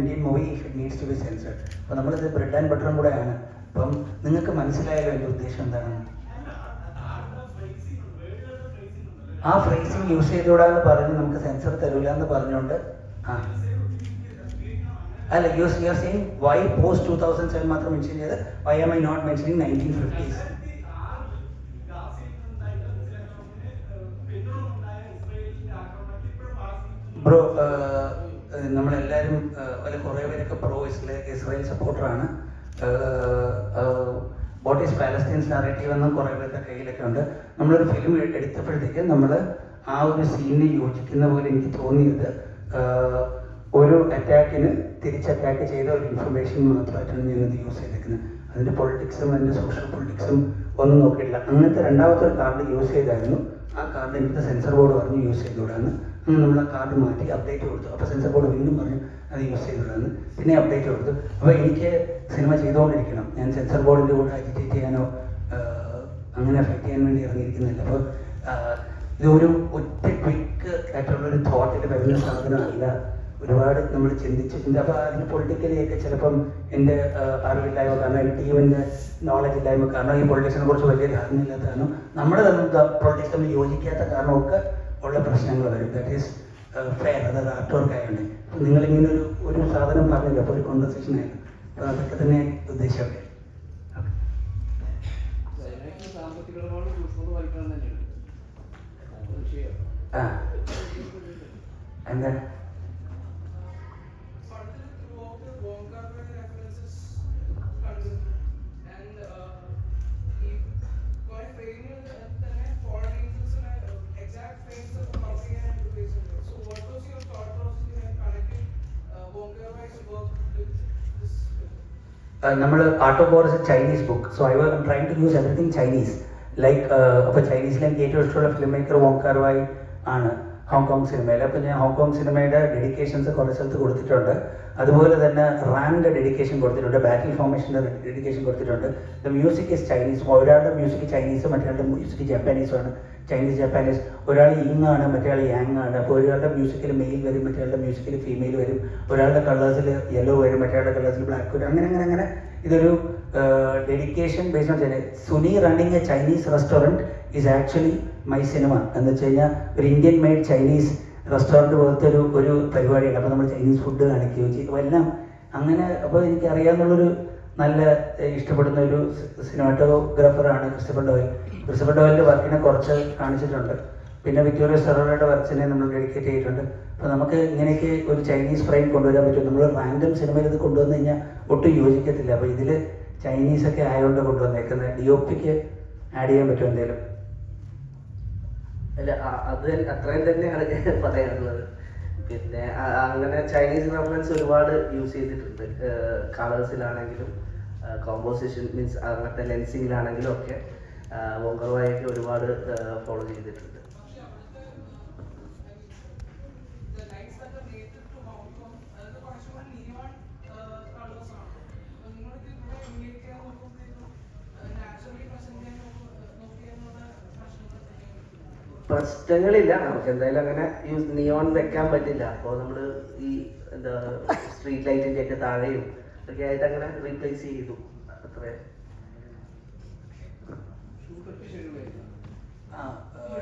Indian movie if it needs to be censored. അപ്പോൾ നമ്മളിത് bread and ബട്ടറും കൂടെയാണ്. അപ്പം നിങ്ങൾക്ക് മനസ്സിലായല്ലോ എൻ്റെ ഉദ്ദേശം എന്താണെന്ന്. ആ ഫ്രേസിങ് യൂസ് ചെയ്തുകൂടാന്ന് പറഞ്ഞ് നമുക്ക് സെൻസർ തരൂല എന്ന് പറഞ്ഞുകൊണ്ട് അല്ല you are saying why post 2007 മാത്രം മെൻഷൻ ചെയ്ത് why am I not mentioning 1950s? Bro നമ്മളെല്ലാവരും അല്ല കുറേ പേരൊക്കെ ഇസ്രായേൽ സപ്പോർട്ടറാണ്. വാട്ട് ഈസ് പാലസ്റ്റീൻസ് നാരേറ്റീവ് എന്നും കുറേ പേരുടെ കയ്യിലൊക്കെ ഉണ്ട്. നമ്മളൊരു ഫിലിം എടുത്തപ്പോഴത്തേക്ക് നമ്മൾ ആ ഒരു സീനിന് യോജിക്കുന്ന പോലെ എനിക്ക് തോന്നിയത് ഒരു അറ്റാക്കിന് അറ്റാക്ക് ചെയ്ത ഒരു ഇൻഫർമേഷൻ മാത്രമായിട്ടാണ് ഞാനത് യൂസ് ചെയ്തേക്കുന്നത്. അതിൻ്റെ പൊളിറ്റിക്സും അതിൻ്റെ സോഷ്യൽ പൊളിറ്റിക്സും ഒന്നും നോക്കിയിട്ടില്ല. അങ്ങനത്തെ രണ്ടാമത്തെ ഒരു കാർഡ് യൂസ് ചെയ്തായിരുന്നു. ആ കാർഡ് എനിക്ക് സെൻസർ ബോർഡ് പറഞ്ഞ് യൂസ് ചെയ്തുകൂടാന്ന്. അങ്ങനെ നമ്മൾ ആ കാർഡ് മാറ്റി അപ്ഡേറ്റ് കൊടുത്തു. അപ്പോൾ സെൻസർ ബോർഡ് വീണ്ടും പറഞ്ഞു അത് യൂസ് ചെയ്തുകൂടാന്ന്. പിന്നെ അപ്ഡേറ്റ് കൊടുത്തു. അപ്പോൾ എനിക്ക് സിനിമ ചെയ്തുകൊണ്ടിരിക്കണം. ഞാൻ സെൻസർ ബോർഡിൻ്റെ കൂടെ അജിറ്റേറ്റ് ചെയ്യാനോ അങ്ങനെ അഫക്റ്റ് ചെയ്യാൻ വേണ്ടി ഇറങ്ങിയിരിക്കുന്നില്ല. അപ്പോൾ ഇതൊരു ഒറ്റ ക്വിക്ക് ആയിട്ടുള്ളൊരു തോട്ടിൽ വരുന്ന സാധനമല്ല. ഒരുപാട് നമ്മൾ ചിന്തിച്ചിട്ടുണ്ട്. അപ്പോൾ അതിന് പൊളിറ്റിക്കലിയൊക്കെ ചിലപ്പം എൻ്റെ അറിവില്ലായ്മ കാരണം, എൻ്റെ ടീമിൻ്റെ നോളജ് ഇല്ലായ്മ കാരണം, ഈ പൊളിറ്റിക്സിനെ കുറിച്ച് വലിയ ധാരണയില്ലാത്ത കാരണം, നമ്മുടെ പൊളിറ്റിക്സ് തമ്മിൽ യോജിക്കാത്ത കാരണമൊക്കെ ഉള്ള പ്രശ്നങ്ങൾ വരും. That is fair. അത് ആർട്ട് വർക്ക് ആയതുകൊണ്ട് നിങ്ങളിങ്ങനെ ഒരു സാധനം പറഞ്ഞില്ല. അപ്പോൾ ഒരു കോൺവെർസേഷൻ ആയിരുന്നു. അപ്പോൾ അതൊക്കെ തന്നെ ഉദ്ദേശമൊക്കെ. ആ എന്താ നമ്മൾ art of war is a Chinese book. So I was trying to use everything Chinese. Like അപ്പോൾ ചൈനീസിൽ എനിക്ക് ഏറ്റവും ഇഷ്ടമുള്ള filmmaker Wong Kar Wai ആണ് ഹോങ്കോങ് സിനിമയിൽ. അപ്പോൾ ഞാൻ ഹോങ്കോങ് സിനിമയുടെ ഡെഡിക്കേഷൻസ് കുറേ സ്ഥലത്ത് കൊടുത്തിട്ടുണ്ട്. അതുപോലെ തന്നെ റാൻ്റെ ഡെഡിക്കേഷൻ കൊടുത്തിട്ടുണ്ട്, ബാറ്റിൽ ഫോർമേഷൻ്റെ ഡെഡിക്കേഷൻ കൊടുത്തിട്ടുണ്ട്. The music is Chinese. ഒരാളുടെ മ്യൂസിക് ചൈനീസ്, മറ്റൊരാളുടെ മ്യൂസിക് ജപ്പാനീസുമാണ്. ജപ്പാനീസ്. ഒരാൾ ഇങ് ആണ്, മറ്റൊരാൾ യാങ് ആണ്. അപ്പോൾ ഒരാളുടെ മ്യൂസിക്കിൽ മെയിൽ വരും, മറ്റൊരാളുടെ മ്യൂസിക്കിൽ ഫീമെയിൽ വരും. ഒരാളുടെ കളേഴ്സിൽ യെല്ലോ വരും, മറ്റൊരാളുടെ കളേഴ്സിൽ ബ്ലാക്ക് വരും. അങ്ങനെ ഇതൊരു dedication based on Chinese. Suni running A Chinese restaurant is actually my cinema. എന്ന് വെച്ച് കഴിഞ്ഞാൽ ഒരു ഇന്ത്യൻ മെയ്ഡ് ചൈനീസ് റെസ്റ്റോറൻറ്റ് പോലത്തെ ഒരു പരിപാടിയാണ്. അപ്പോൾ നമ്മൾ ചൈനീസ് ഫുഡ് കാണിക്കുകയും ചെയ്യും എല്ലാം അങ്ങനെ. അപ്പോൾ എനിക്കറിയാവുന്നുള്ളൊരു നല്ല ഇഷ്ടപ്പെടുന്ന ഒരു സിനിമാറ്റോഗ്രാഫറാണ് ക്രിസ്റ്റഫർ ഡോയൽ. ക്രിസ്റ്റഫർ ഡോയലിൻ്റെ വർക്കിനെ കുറച്ച് കാണിച്ചിട്ടുണ്ട്. പിന്നെ വിക്ടോറിയ സെറോറയുടെ വർക്ക്സിനെ നമ്മൾ ഡെഡിക്കേറ്റ് ചെയ്തിട്ടുണ്ട്. അപ്പോൾ നമുക്ക് ഇങ്ങനെയൊക്കെ ഒരു ചൈനീസ് ഫ്രെയിം കൊണ്ടുവരാൻ പറ്റും. നമ്മൾ റാൻഡം സിനിമയിൽ ഇത് കൊണ്ടുവന്നു കഴിഞ്ഞാൽ ഒട്ടും യോജിക്കത്തില്ല. അപ്പോൾ ഇതിൽ ചൈനീസൊക്കെ ആയതുകൊണ്ട് കൊണ്ടുവന്നേക്കുന്നത്. DOPക്ക് ആഡ് ചെയ്യാൻ പറ്റും എന്തെങ്കിലും? അല്ല, അത് അത്രയും തന്നെയാണ് പറയാനുള്ളത്. പിന്നെ അങ്ങനെ ചൈനീസ് റെഫറൻസ് ഒരുപാട് യൂസ് ചെയ്തിട്ടുണ്ട്. കളേഴ്സിലാണെങ്കിലും കോമ്പോസിഷൻ മീൻസ് അങ്ങനത്തെ ലെൻസിങ്ങിലാണെങ്കിലും ഒക്കെ വോങ് കാർ വൈയൊക്കെ ഒരുപാട് ഫോളോ ചെയ്തിട്ടുണ്ട്. പ്രശ്നങ്ങളില്ല. നമുക്ക് എന്തായാലും അങ്ങനെ നിയോൺ വെക്കാൻ പറ്റില്ല. അപ്പോൾ നമ്മൾ ഈ എന്താ സ്ട്രീറ്റ് ലൈറ്റിൻ്റെ ഒക്കെ താഴെയും ഒക്കെ ആയിട്ട് അങ്ങനെ റീപ്ലേസ് ചെയ്തു. അത്രേ.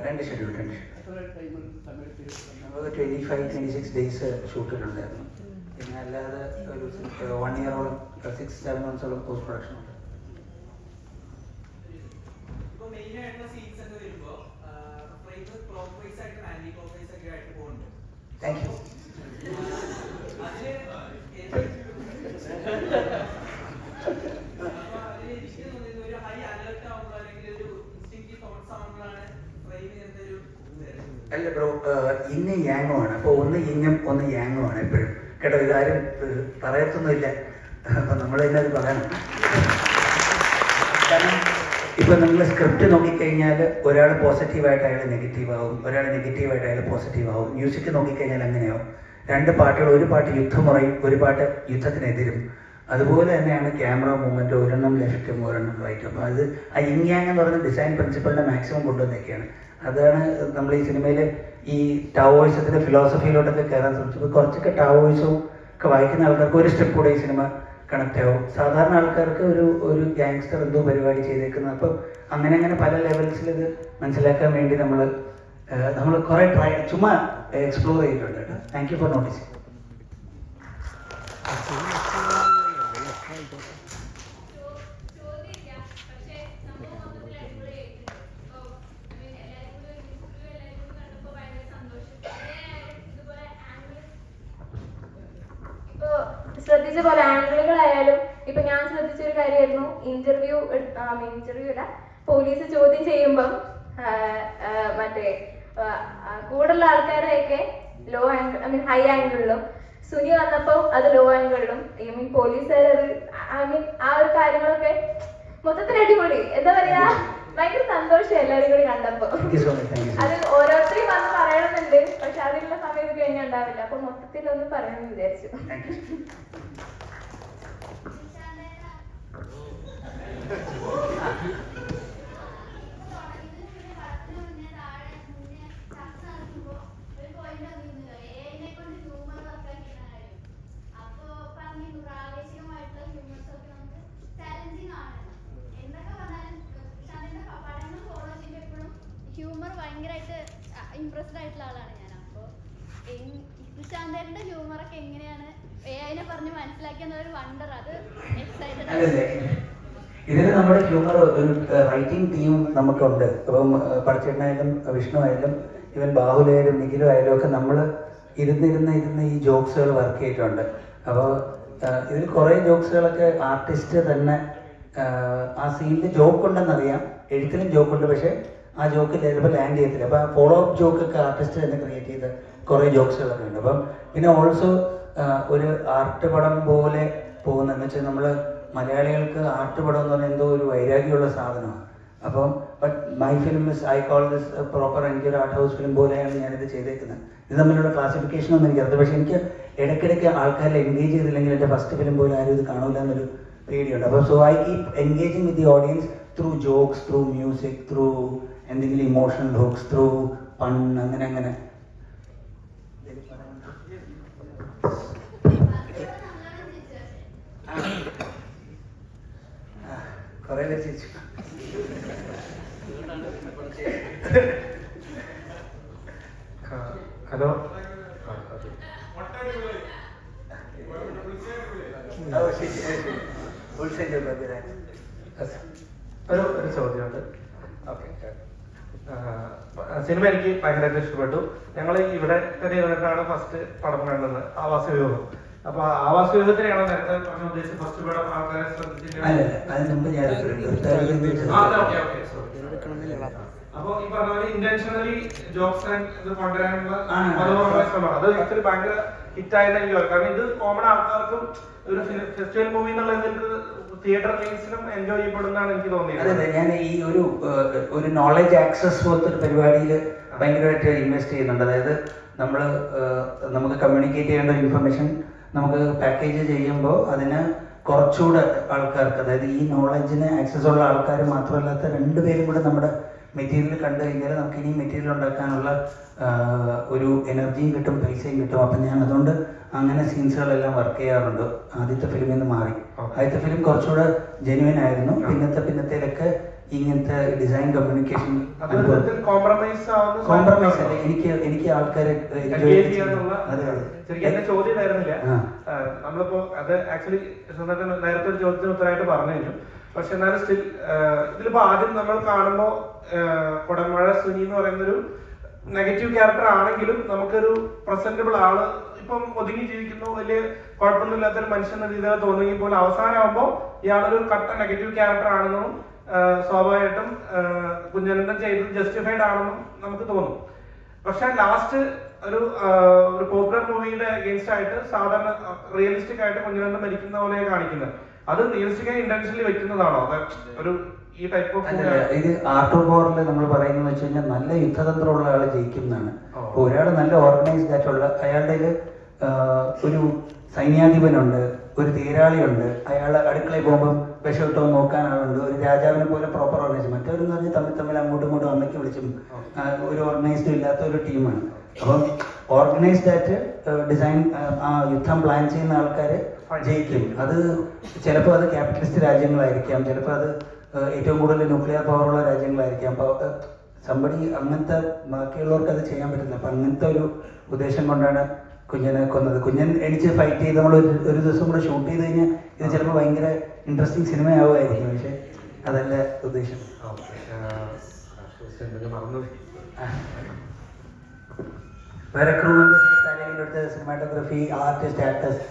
രണ്ട് ഷെഡ്യൂൾ 25-26 ഡേയ്സ് ഷൂട്ടിലുണ്ടായിരുന്നു. പിന്നെ അല്ലാതെ ഒരു 1 ഇയറോളം 6-7 മന്ത്സോളം പോസ്റ്റ് പ്രൊഡക്ഷൻ ഉണ്ട്. Thank you. അല്ല ബ്രോ, ഇന്ന് യാങ്ങോ ആണ്. അപ്പോൾ ഒന്ന് ഇങ്ങും ഒന്ന് യാങ്ങോ ആണ് എപ്പോഴും കേട്ടോ. ഇതാരും പറയത്തൊന്നുമില്ല. അപ്പം നമ്മൾ തന്നെ അത് പറയണം. കാരണം ഇപ്പം നിങ്ങൾ സ്ക്രിപ്റ്റ് നോക്കിക്കഴിഞ്ഞാൽ ഒരാൾ പോസിറ്റീവായിട്ട് അയാൾ നെഗറ്റീവ് ആവും, ഒരാൾ നെഗറ്റീവായിട്ട് അയാൾ പോസിറ്റീവ് ആവും. മ്യൂസിക് നോക്കിക്കഴിഞ്ഞാൽ അങ്ങനെയാവും. രണ്ട് പാട്ടുകൾ, ഒരു പാട്ട് യുദ്ധമുറയും ഒരു പാട്ട് യുദ്ധത്തിനെതിരും. അതുപോലെ തന്നെയാണ് ക്യാമറ മൂവ്മെൻറ്റ്, ഒരെണ്ണം ലെഫ്റ്റും ഒരെണ്ണം റൈറ്റും. അപ്പോൾ അത് ആ ഇങ്യാങ് എന്ന് പറയുന്ന ഡിസൈൻ പ്രിൻസിപ്പളിനെ മാക്സിമം കൊണ്ടുവന്നൊക്കെയാണ്. അതാണ് നമ്മൾ ഈ സിനിമയിൽ ഈ ടാവോയിസത്തിൻ്റെ ഫിലോസഫിയിലോട്ടൊക്കെ കയറാൻ ശ്രമിച്ചത്. കുറച്ചൊക്കെ ടാവോയിസവും ഒക്കെ വായിക്കുന്ന ആൾക്കാർക്ക് ഒരു സ്റ്റെപ്പ് കൂടെ ഈ സിനിമ കണക്റ്റ് ആവും. സാധാരണ ആൾക്കാർക്ക് ഒരു ഗ്യാങ്സ്റ്റർ എന്തോ പരിപാടി ചെയ്തേക്കുന്നത്. അപ്പം അങ്ങനെ പല ലെവൽസിൽ ഇത് മനസ്സിലാക്കാൻ വേണ്ടി നമ്മൾ കുറേ ചുമ്മാ എക്സ്പ്ലോർ ചെയ്തിട്ടുണ്ട് കേട്ടോ. Thank you for noticing. ശ്രദ്ധിച്ച പോലെ ആംഗിളുകളായാലും ഇപ്പൊ ഞാൻ ശ്രദ്ധിച്ചൊരു കാര്യമായിരുന്നു, ഇന്റർവ്യൂ അല്ല, പോലീസ് ചോദ്യം ചെയ്യുമ്പം മറ്റേ കൂടുതലുള്ള ആൾക്കാരെയൊക്കെ ലോ ആംഗിൾ ഹൈ ആംഗിളിലും, സുനി വന്നപ്പോൾ അത് ലോ ആംഗിളിലും, പോലീസുകാർ ആ ഒരു കാര്യങ്ങളൊക്കെ മൊത്തത്തിൽ അടിപൊളി. എന്താ പറയാ, ഭയങ്കര സന്തോഷം എല്ലാവരും കൂടി കണ്ടപ്പോ. അത് ഓരോരുത്തരും വന്ന് പറയണമെന്നുണ്ട്, പക്ഷെ അതിനുള്ള സമയം കഴിഞ്ഞാൽ ഉണ്ടാവില്ല. അപ്പൊ മൊത്തത്തിൽ ഒന്ന് പറയണമെന്ന് വിചാരിച്ചു. ഹ്യൂമർ ഭയങ്കരമായിട്ട് ഇംപ്രസ്ഡ് ആയിട്ടുള്ള ആളാണ് ഞാൻ. അപ്പോൾ ശാന്തേട്ടൻ്റെ ഹ്യൂമറൊക്കെ എങ്ങനെയാണ് അതിനെ പറഞ്ഞ് മനസ്സിലാക്കിയെന്നൊരു വണ്ടർ, അത് എക്സൈറ്റഡ്. ഇതിൽ നമ്മുടെ ഹ്യൂമർ ഒരു റൈറ്റിംഗ് ടീം നമുക്കുണ്ട്. ഇപ്പം പടച്ചേട്ടനായാലും വിഷ്ണു ആയാലും ഇവൻ ബാഹുലായാലും നിഖിലും ആയാലും ഒക്കെ നമ്മൾ ഇരുന്ന് ഈ ജോക്സുകൾ വർക്ക് ചെയ്തിട്ടുണ്ട്. അപ്പോൾ ഇതിൽ കുറേ ജോക്സുകളൊക്കെ ആർട്ടിസ്റ്റ് തന്നെ ആ സീനിൽ ജോക്ക് ഉണ്ടെന്നറിയാം, എഴുത്തിലും ജോക്കുണ്ട്, പക്ഷേ ആ ജോക്ക് ചിലപ്പോൾ ലാൻഡ് ചെയ്യത്തില്ല. അപ്പോൾ ആ ഫോളോ അപ്പ് ജോക്കൊക്കെ ആർട്ടിസ്റ്റ് തന്നെ ക്രിയേറ്റ് ചെയ്ത കുറേ ജോക്സുകളൊക്കെ ഉണ്ട്. അപ്പം പിന്നെ ഓൾസോ ഒരു ആർട്ട് പടം പോലെ പോകുന്നതെന്ന് വെച്ചാൽ നമ്മൾ മലയാളികൾക്ക് ആർട്ട് പടം എന്ന് പറഞ്ഞാൽ എന്തോ ഒരു വൈരാഗ്യമുള്ള സാധനമാണ്. അപ്പം but my film is I call this proper, എനിക്കൊരു ആർട്ട് ഹൗസ് ഫിലിം പോലെയാണ് ഞാനിത് ചെയ്തേക്കുന്നത്. ഇത് തമ്മിലുള്ള ക്ലാസിഫിക്കേഷൻ ഒന്നും എനിക്കറിയാം, പക്ഷേ എനിക്ക് ഇടയ്ക്കിടയ്ക്ക് ആൾക്കാരെ എൻഗേജ് ചെയ്തില്ലെങ്കിൽ എൻ്റെ ഫസ്റ്റ് ഫിലിം പോലെ ആരും ഇത് കാണില്ല എന്നൊരു പേടിയുണ്ട്. അപ്പോൾ so I keep engaging with the audience through jokes, through music, through എന്തെങ്കിലും ഇമോഷണൽ ഹുക്സ്, ത്രൂ പൺ, അങ്ങനെ. കുറേ പേര് ചിരിച്ചു. ഹലോ, ഒരു ചോദ്യമുണ്ട്. ഓക്കെ, സിനിമ എനിക്ക് ഭയങ്കരമായിട്ട് ഇഷ്ടപ്പെട്ടു. ഞങ്ങൾ ഇവിടെ തന്നെ ഇരുന്നിട്ടാണ് ഫസ്റ്റ് പടം കണ്ടത്, ആവാസ വ്യൂഹം. അപ്പൊ ആവാസ വ്യൂഹത്തിനെയാണോ നേരത്തെ പറഞ്ഞ ഉദ്ദേശിച്ച് ഫസ്റ്റ് പടം ആൾക്കാരെ ശ്രദ്ധിച്ചിട്ട്? അപ്പൊ ഈ പറഞ്ഞ പോലെ ഇന്റൻഷനലി ജോക്സ് ഇത് കൊണ്ടുവരാനുള്ള ശ്രമം, അത് ആക്ച്വലി ഭയങ്കര ഹിറ്റായെന്ന് എനിക്ക് തോന്നുന്നു. കാരണം ഇത് കോമൺ ആൾക്കാർക്കും ഒരു ഫെസ്റ്റിവൽ മൂവി എന്നുള്ള തിയേറ്റർ റീൽസിനും എൻജോയ് ചെയ്യപ്പെടുന്നതാണ് എനിക്ക് തോന്നിയത്. അതെ, ഞാൻ ഈ ഒരു നോളജ് ആക്സസ് പോലത്തെ ഒരു പരിപാടിയിൽ ഭയങ്കരമായിട്ട് ഇൻവെസ്റ്റ് ചെയ്യുന്നുണ്ട്. അതായത് നമുക്ക് കമ്മ്യൂണിക്കേറ്റ് ചെയ്യേണ്ട ഇൻഫർമേഷൻ നമുക്ക് പാക്കേജ് ചെയ്യുമ്പോൾ അതിന് കുറച്ചുകൂടെ ആൾക്കാർക്ക്, അതായത് ഈ നോളജിന് ആക്സസ് ഉള്ള ആൾക്കാർ മാത്രമല്ലാത്ത രണ്ടുപേരും കൂടെ നമ്മുടെ മെറ്റീരിയൽ കണ്ടു കഴിഞ്ഞാൽ നമുക്ക് ഇനി മെറ്റീരിയൽ ഉണ്ടാക്കാനുള്ള ഒരു എനർജിയും കിട്ടും, പൈസയും കിട്ടും. അപ്പം ഞാൻ അതുകൊണ്ട് അങ്ങനെ സീൻസുകളെല്ലാം വർക്ക് ചെയ്യാറുണ്ട്. ആദ്യത്തെ ഫിലിമിൽ നിന്ന് മാറി. ആദ്യത്തെ ഫിലിം കുറച്ചുകൂടെ ജെന്യുവൻ ആയിരുന്നു. പിന്നത്തേലൊക്കെ ഇങ്ങനത്തെ ഡിസൈൻ കമ്മ്യൂണിക്കേഷൻ കോംപ്രമൈസ് അല്ല, എനിക്ക് ആൾക്കാരെ ചോദ്യം ആയിരുന്നില്ല. നമ്മളിപ്പോ അത് ആക്ച്വലി നേരത്തെ ഒരു ചോദ്യത്തിന് ഉത്തരമായിട്ട് പറഞ്ഞു കഴിഞ്ഞു. പക്ഷെ എന്നാലും സ്റ്റിൽ ഇതിലിപ്പോ ആദ്യം നമ്മൾ കാണുമ്പോൾ കൊടമഴ സുനി എന്ന് പറയുന്നൊരു നെഗറ്റീവ് ക്യാരക്ടർ ആണെങ്കിലും നമുക്കൊരു പ്രസന്റബിൾ ആള്, ഇപ്പം ഒതുങ്ങി ജീവിക്കുന്നു, വലിയ കുഴപ്പമൊന്നുമില്ലാത്തൊരു മനുഷ്യൻ എന്ന രീതിയിൽ തോന്നുമെങ്കിൽ പോലും അവസാനമാകുമ്പോൾ ഇയാളൊരു കട്ട നെഗറ്റീവ് ക്യാരക്ടർ ആണെന്നും സ്വാഭാവികമായിട്ടും കുഞ്ഞനന്തൻ ചെയ്തത് ജസ്റ്റിഫൈഡ് ആണെന്നും നമുക്ക് തോന്നും. പക്ഷെ ലാസ്റ്റ് ഒരു പോപ്പുലർ മൂവിയുടെ അഗേൻസ്റ്റ് ആയിട്ട് സാധാരണ റിയലിസ്റ്റിക് ആയിട്ട് കുഞ്ഞനന്തൻ മരിക്കുന്ന പോലെ കാണിക്കുന്നത്, അത് റിയലിസ്റ്റിക്കായി ഇന്റൻഷനലി വെക്കുന്നതാണോ? ഒരു ഈ ടൈപ്പ് ഓഫ് ഇത് ആർട്ട് ഓഫ് വാറിൽ നമ്മൾ പറയുന്നത് വെച്ച് കഴിഞ്ഞാൽ നല്ല യുദ്ധതന്ത്രമുള്ള ആൾ ജയിക്കും എന്നാണ്. അപ്പോൾ ഒരാൾ നല്ല ഓർഗനൈസ്ഡ് ആയിട്ടുള്ള, അയാളുടെ ഒരു സൈന്യാധിപനുണ്ട്, ഒരു തേരാളിയുണ്ട്, അയാൾ അടുക്കളയിൽ പോകുമ്പം വിഷമിട്ടോ നോക്കാൻ ആളുണ്ട്, ഒരു രാജാവിനെ പോലെ പ്രോപ്പർ ഓർഗനൈസ്. മറ്റവരെന്ന് പറഞ്ഞാൽ തമ്മിൽ അങ്ങോട്ടും ഇങ്ങോട്ടും അമ്മയ്ക്ക് വിളിച്ചും ഒരു ഓർഗനൈസ്ഡ് ഇല്ലാത്ത ഒരു ടീമാണ്. അപ്പം ഓർഗനൈസ്ഡ് ആയിട്ട് ഡിസൈൻ ആ യുദ്ധം പ്ലാൻ ചെയ്യുന്ന ആൾക്കാർ ജയിക്കും. അത് ചിലപ്പോൾ അത് ക്യാപിറ്റലിസ്റ്റ് രാജ്യങ്ങളായിരിക്കാം, ചിലപ്പോൾ അത് ഏറ്റവും കൂടുതൽ ന്യൂക്ലിയർ പവറുള്ള രാജ്യങ്ങളായിരിക്കാം. അപ്പോൾ സമ്പടി അങ്ങനത്തെ ബാക്കിയുള്ളവർക്ക് അത് ചെയ്യാൻ പറ്റുന്നത്. അപ്പം അങ്ങനത്തെ ഒരു ഉദ്ദേശം കൊണ്ടാണ് കുഞ്ഞിനെ കൊന്നത്. കുഞ്ഞൻ എണിച്ച് ഫൈറ്റ് ചെയ്ത് നമ്മൾ ഒരു ദിവസം കൂടെ ഷൂട്ട് ചെയ്ത് കഴിഞ്ഞാൽ ഇത് ചിലപ്പോൾ ഭയങ്കര ഇൻട്രസ്റ്റിംഗ് സിനിമയാവുമായിരിക്കും. പക്ഷെ അതല്ല ഉദ്ദേശം. വേറെ ക്രൂ മെമ്പേഴ്സ് ആരെങ്കിലും എടുത്ത cinematography, artist, actors?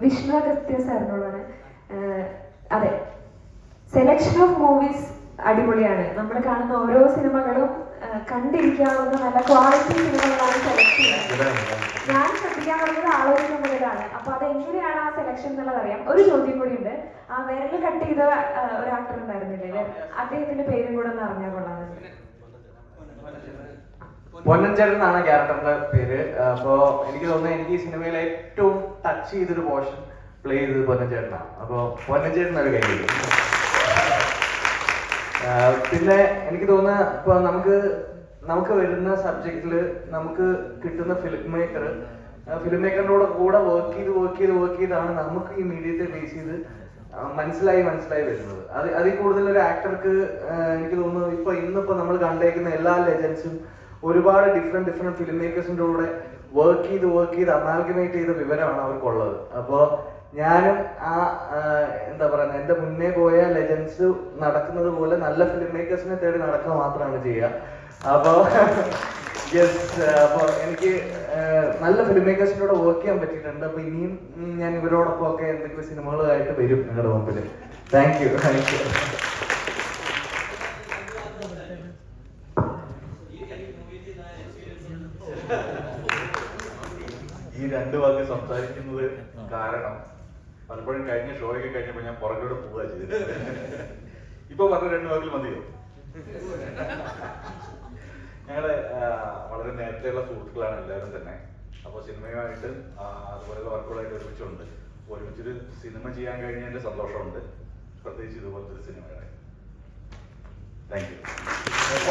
Vishnu Agastya സാറിനോടാണ്. അതെ, സെലക്ഷൻ ഓഫ് മൂവീസ് അടിപൊളിയാണ്. നമ്മൾ കാണുന്ന ഓരോ സിനിമകളും കണ്ടിരിക്കാവുന്ന നല്ല ക്വാളിറ്റി സിനിമകളാണ് സെലക്ട് ചെയ്യുന്നത്. ഞാൻ ശ്രദ്ധിക്കാൻ പറഞ്ഞത് ആളൊരു മുതലാണ്. അപ്പൊ അതെങ്ങനെയാണ് ആ സെലക്ഷൻ എന്നുള്ളത് അറിയാം. ഒരു ചോദ്യം കൂടി ഉണ്ട്. ആ വിരൽ കട്ട് ചെയ്ത ഒരു ആക്ടർ ഉണ്ടായിരുന്നില്ലേ, അദ്ദേഹത്തിന്റെ പേരും കൂടെ ഒന്ന് അറിഞ്ഞാൽ കൊള്ളാമെന്ന്. പൊന്നൻ ചേട്ടൻ എന്നാണ് ക്യാരക്ടറിന്റെ പേര്. അപ്പോ എനിക്ക് തോന്നുന്നത് എനിക്ക് ഈ സിനിമയിൽ ഏറ്റവും ടച്ച് ചെയ്തൊരു പോർഷൻ പ്ലേ ചെയ്തത് പൊന്നൻ ചേട്ടനാണ്. അപ്പോ പൊന്നൻ ചേട്ടൻ ഒരു കാര്യം. പിന്നെ എനിക്ക് തോന്നുന്നത് ഇപ്പൊ നമുക്ക് വരുന്ന സബ്ജക്റ്റില് നമുക്ക് കിട്ടുന്ന ഫിലിം മേക്കറിന്റെ കൂടെ വർക്ക് ചെയ്താണ് നമുക്ക് ഈ മീഡിയത്തെ ബേസ് ചെയ്ത് മനസ്സിലായി വരുന്നത്. അതിൽ കൂടുതൽ ഒരു ആക്ടർക്ക് എനിക്ക് തോന്നുന്നു ഇന്നിപ്പോ നമ്മൾ കണ്ടേക്കുന്ന എല്ലാ ലെജൻസും ഒരുപാട് ഡിഫറെന്റ് ഫിലിം മേക്കേഴ്സിന്റെ കൂടെ വർക്ക് ചെയ്ത് അമാൽഗമേറ്റ് ചെയ്ത വിവരമാണ് അവർക്കുള്ളത്. അപ്പോ ഞാനും ആ എന്താ പറയുക, എന്റെ മുന്നേ പോയ ലെജൻസ് നടക്കുന്നത് പോലെ നല്ല ഫിലിം മേക്കേഴ്സിനെ തേടി നടക്കുക മാത്രമാണ് ചെയ്യുക. അപ്പോ അപ്പൊ എനിക്ക് നല്ല ഫിലിം മേക്കേഴ്സിന്റെ കൂടെ വർക്ക് ചെയ്യാൻ പറ്റിയിട്ടുണ്ട്. അപ്പൊ ഇനിയും ഞാൻ ഇവരോടൊപ്പം ഒക്കെ എന്തെങ്കിലും സിനിമകളായിട്ട് വരും നിങ്ങളുടെ മുമ്പിൽ. Thank you. ഈ രണ്ട് വാക്ക് സംസാരിക്കുന്നത് കാരണം പലപ്പോഴും കഴിഞ്ഞ ഷോയൊക്കെ കഴിഞ്ഞപ്പോൾ ഞാൻ പുറകോട്ട് പോവുക ചെയ്തത്. ഇപ്പൊ പറഞ്ഞ രണ്ട് വാക്കിൽ മതിയോ? ഞങ്ങള് വളരെ നേരത്തെയുള്ള സുഹൃത്തുക്കളാണ് എല്ലാവരും തന്നെ. അപ്പോൾ സിനിമയുമായിട്ട് അതുപോലെയുള്ള വർക്കുകളായിട്ട് ഒരുമിച്ചൊരു സിനിമ ചെയ്യാൻ കഴിഞ്ഞതിന്റെ സന്തോഷമുണ്ട്, പ്രത്യേകിച്ച് ഇതുപോലത്തെ ഒരു സിനിമയുടെ. Thank you.